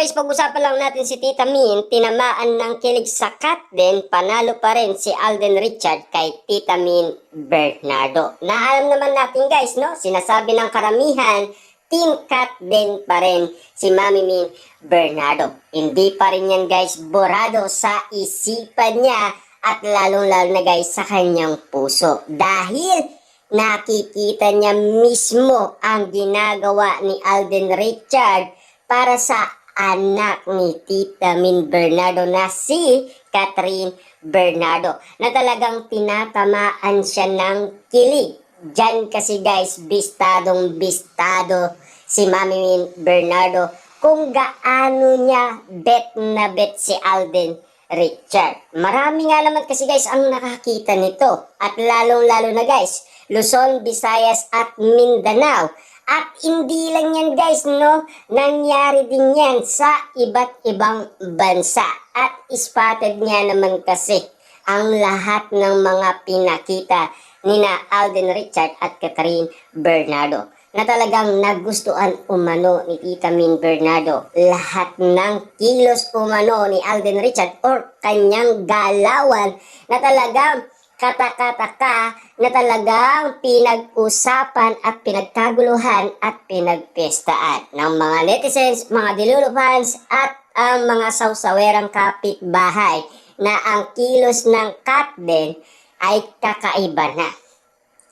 guys, pag-usapan lang natin si Tita Min, tinamaan ng kilig sa Katden, panalo pa rin si Alden Richard kay Tita Min Bernardo. Na alam naman natin guys, no? Sinasabi ng karamihan, Team Katden pa rin si Mami Min Bernardo. Hindi pa rin yan guys, borado sa isipan niya at lalong-lalo na guys sa kanyang puso. Dahil nakikita niya mismo ang ginagawa ni Alden Richard para sa anak ni Tita Min Bernardo na si Catherine Bernardo, na talagang tinatamaan siya ng kilig. Diyan kasi guys, bistadong-bistado si Mami Min Bernardo kung gaano niya bet na bet si Alden Richard. Marami nga naman kasi guys ang nakakita nito, at lalong-lalo na guys, Luzon, Visayas at Mindanao. At hindi lang yan guys, no? Nangyari din yan sa iba't ibang bansa. At spotted nga naman kasi ang lahat ng mga pinakita ni na Alden Richard at Catherine Bernardo, na talagang nagustuhan umano ni Tita Min Bernardo lahat ng kilos umano ni Alden Richard or kanyang galawan, na talagang kata-kata na talagang pinag-usapan at pinagkaguluhan at pinagpestaan ng mga netizens, mga Delulu fans at ang mga sawsawerang kapitbahay na ang kilos ng Katden ay kakaiba na.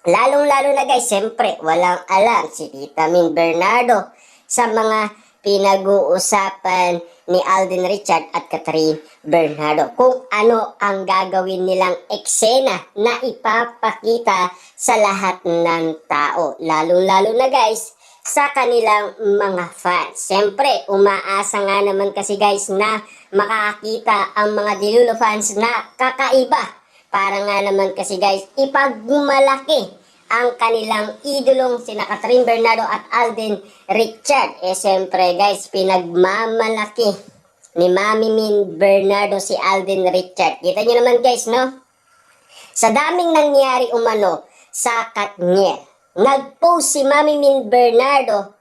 Lalong-lalo na guys, siyempre walang alam si Tita Min Bernardo sa mga pinag-uusapan ni Alden Richard at Catherine Bernardo, kung ano ang gagawin nilang eksena na ipapakita sa lahat ng tao, lalong-lalo na guys sa kanilang mga fans. Siyempre, umaasa nga naman kasi guys na makakita ang mga Delulu fans na kakaiba, para nga naman kasi guys ipagmalaki ang kanilang idolong sina Catherine Bernardo at Alden Richard. Siyempre guys, pinagmamalaki ni Mami Min Bernardo si Alden Richard. Kita nyo naman guys, no? Sa daming nangyari umano sa Katniel, nag-post si Mami Min Bernardo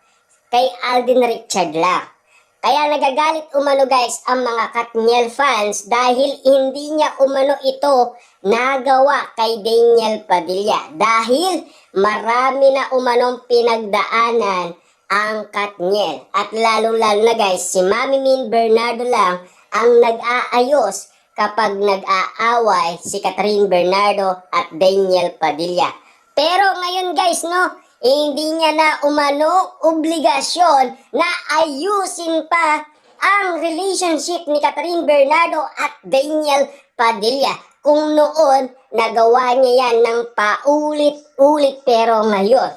kay Alden Richard lang. Kaya nagagalit umano guys ang mga Katniel fans dahil hindi niya umano ito nagawa kay Daniel Padilla. Dahil marami na umanong pinagdaanan ang Katniel. At lalong-lalo na guys, si Mami Min Bernardo lang ang nag-aayos kapag nag-aaway si Catherine Bernardo at Daniel Padilla. Pero ngayon guys, no, hindi niya na umano obligasyon na ayusin pa ang relationship ni Catherine Bernardo at Daniel Padilla. Kung noon, nagawa niya yan ng paulit-ulit, pero ngayon,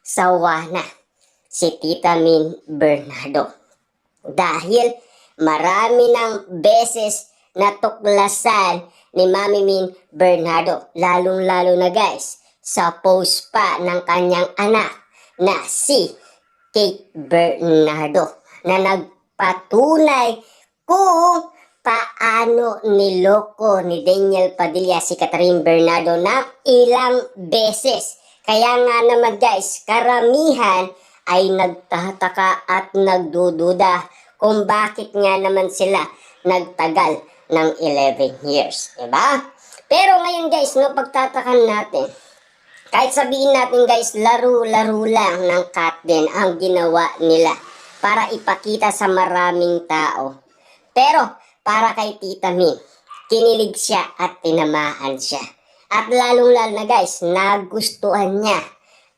sawa na si Tita Min Bernardo. Dahil marami ng beses na tuklasan ni Mami Min Bernardo, lalong-lalo na guys, sa post pa ng kanyang anak na si Kate Bernardo, na nagpatunay kung paano niloko ni Daniel Padilla si Catherine Bernardo ng ilang beses. Kaya nga naman guys, karamihan ay nagtataka at nagdududa kung bakit nga naman sila nagtagal ng 11 years. Diba? Pero ngayon guys, no, pagtatakan natin, kahit sabihin natin guys, laro-laro lang ng Katden ang ginawa nila para ipakita sa maraming tao. Pero para kay Tita Min, kinilig siya at tinamaan siya. At lalong-lalo na guys, nagustuhan niya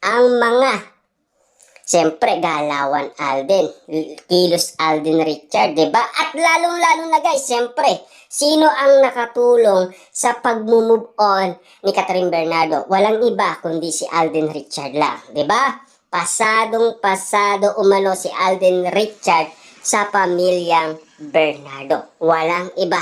ang mga, siyempre, galawan Alden, kilos Alden Richard, diba? At lalong-lalo na guys, siyempre, sino ang nakatulong sa pag-move on ni Catherine Bernardo? Walang iba kundi si Alden Richard lang, diba? Pasadong-pasado umano si Alden Richard sa pamilyang Bernardo. Walang iba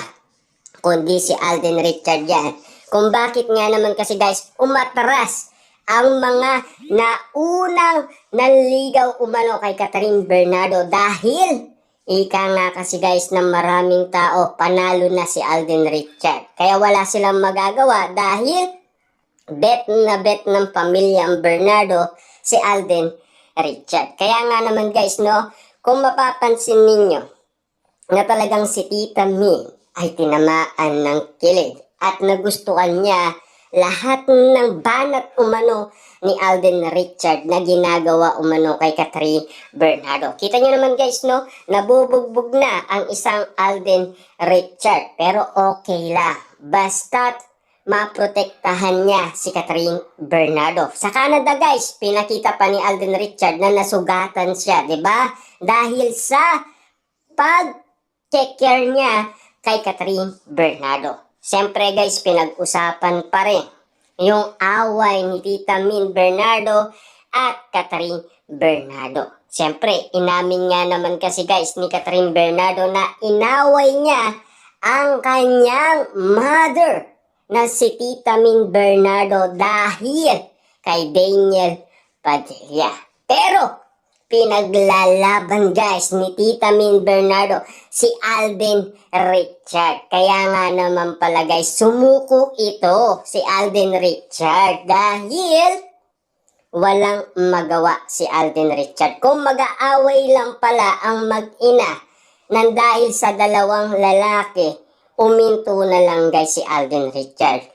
kundi si Alden Richard yan. Kung bakit nga naman kasi guys, umatras ang mga naunang nanligaw umano kay Catherine Bernardo, dahil ika nga kasi guys na maraming tao, panalo na si Alden Richard. Kaya wala silang magagawa dahil bet na bet ng pamilyang Bernardo si Alden Richard. Kaya nga naman guys, no, kung mapapansin ninyo, na talagang si Tita Min ay tinamaan ng kilig at nagustuhan niya lahat ng banat umano ni Alden Richard na ginagawa umano kay Catherine Bernardo. Kita nyo naman guys, no? Nabubugbog na ang isang Alden Richard. Pero okay lang. Basta't maprotektahan niya si Catherine Bernardo. Sa Canada guys, pinakita pa ni Alden Richard na nasugatan siya, 'di ba? Dahil sa pag-take care niya kay Catherine Bernardo. Siyempre guys, pinag-usapan pa rin yung away ni Tita Min Bernardo at Catherine Bernardo. Siyempre, inamin nga naman kasi guys ni Catherine Bernardo na inaway niya ang kanyang mother na si Tita Min Bernardo dahil kay Daniel Padilla. Pero pinaglalaban guys ni Tita Min Bernardo si Alden Richard. Kaya nga naman pala guys, sumuko ito si Alden Richard dahil walang magawa si Alden Richard. Kung mag-aaway lang pala ang mag-ina nang dahil sa dalawang lalaki, uminto na lang guys si Alden Richard.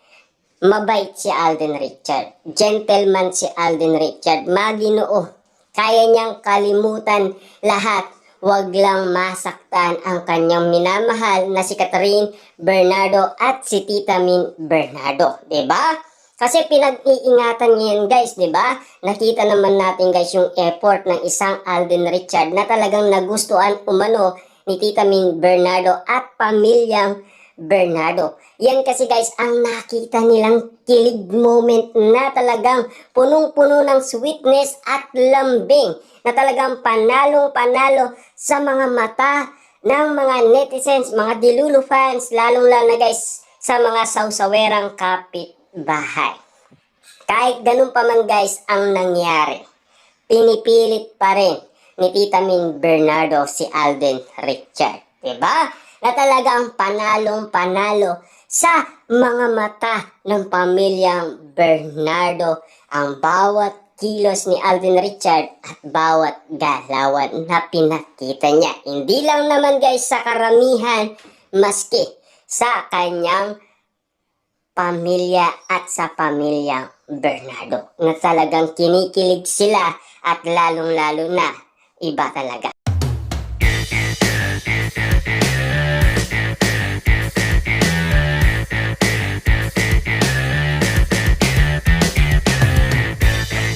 Mabait si Alden Richard. Gentleman si Alden Richard. Maginoo. Kaya niyang kalimutan lahat. Huwag lang masaktan ang kanyang minamahal na si Catherine Bernardo at si Tita Min Bernardo. 'Di ba? Kasi pinag-iingatan niya yan guys, 'di ba? Nakita naman natin guys yung effort ng isang Alden Richard na talagang nagustuhan umano ni Tita Min Bernardo at pamilyang Bernardo. Yan kasi guys ang nakita nilang kilig moment na talagang punong-puno ng sweetness at lambing na talagang panalong-panalo sa mga mata ng mga netizens, mga Dilulo fans, lalong-lalo na guys sa mga sausawerang kapitbahay. Kahit ganun pa man guys ang nangyari, pinipilit pa rin ni Tita Min Bernardo si Alden Richard. Diba? Na talagang panalong-panalo sa mga mata ng pamilyang Bernardo ang bawat kilos ni Alden Richard at bawat galawan na pinakita niya. Hindi lang naman guys sa karamihan, maski sa kanyang pamilya at sa pamilyang Bernardo na talagang kinikilig sila at lalong-lalo na iba talaga.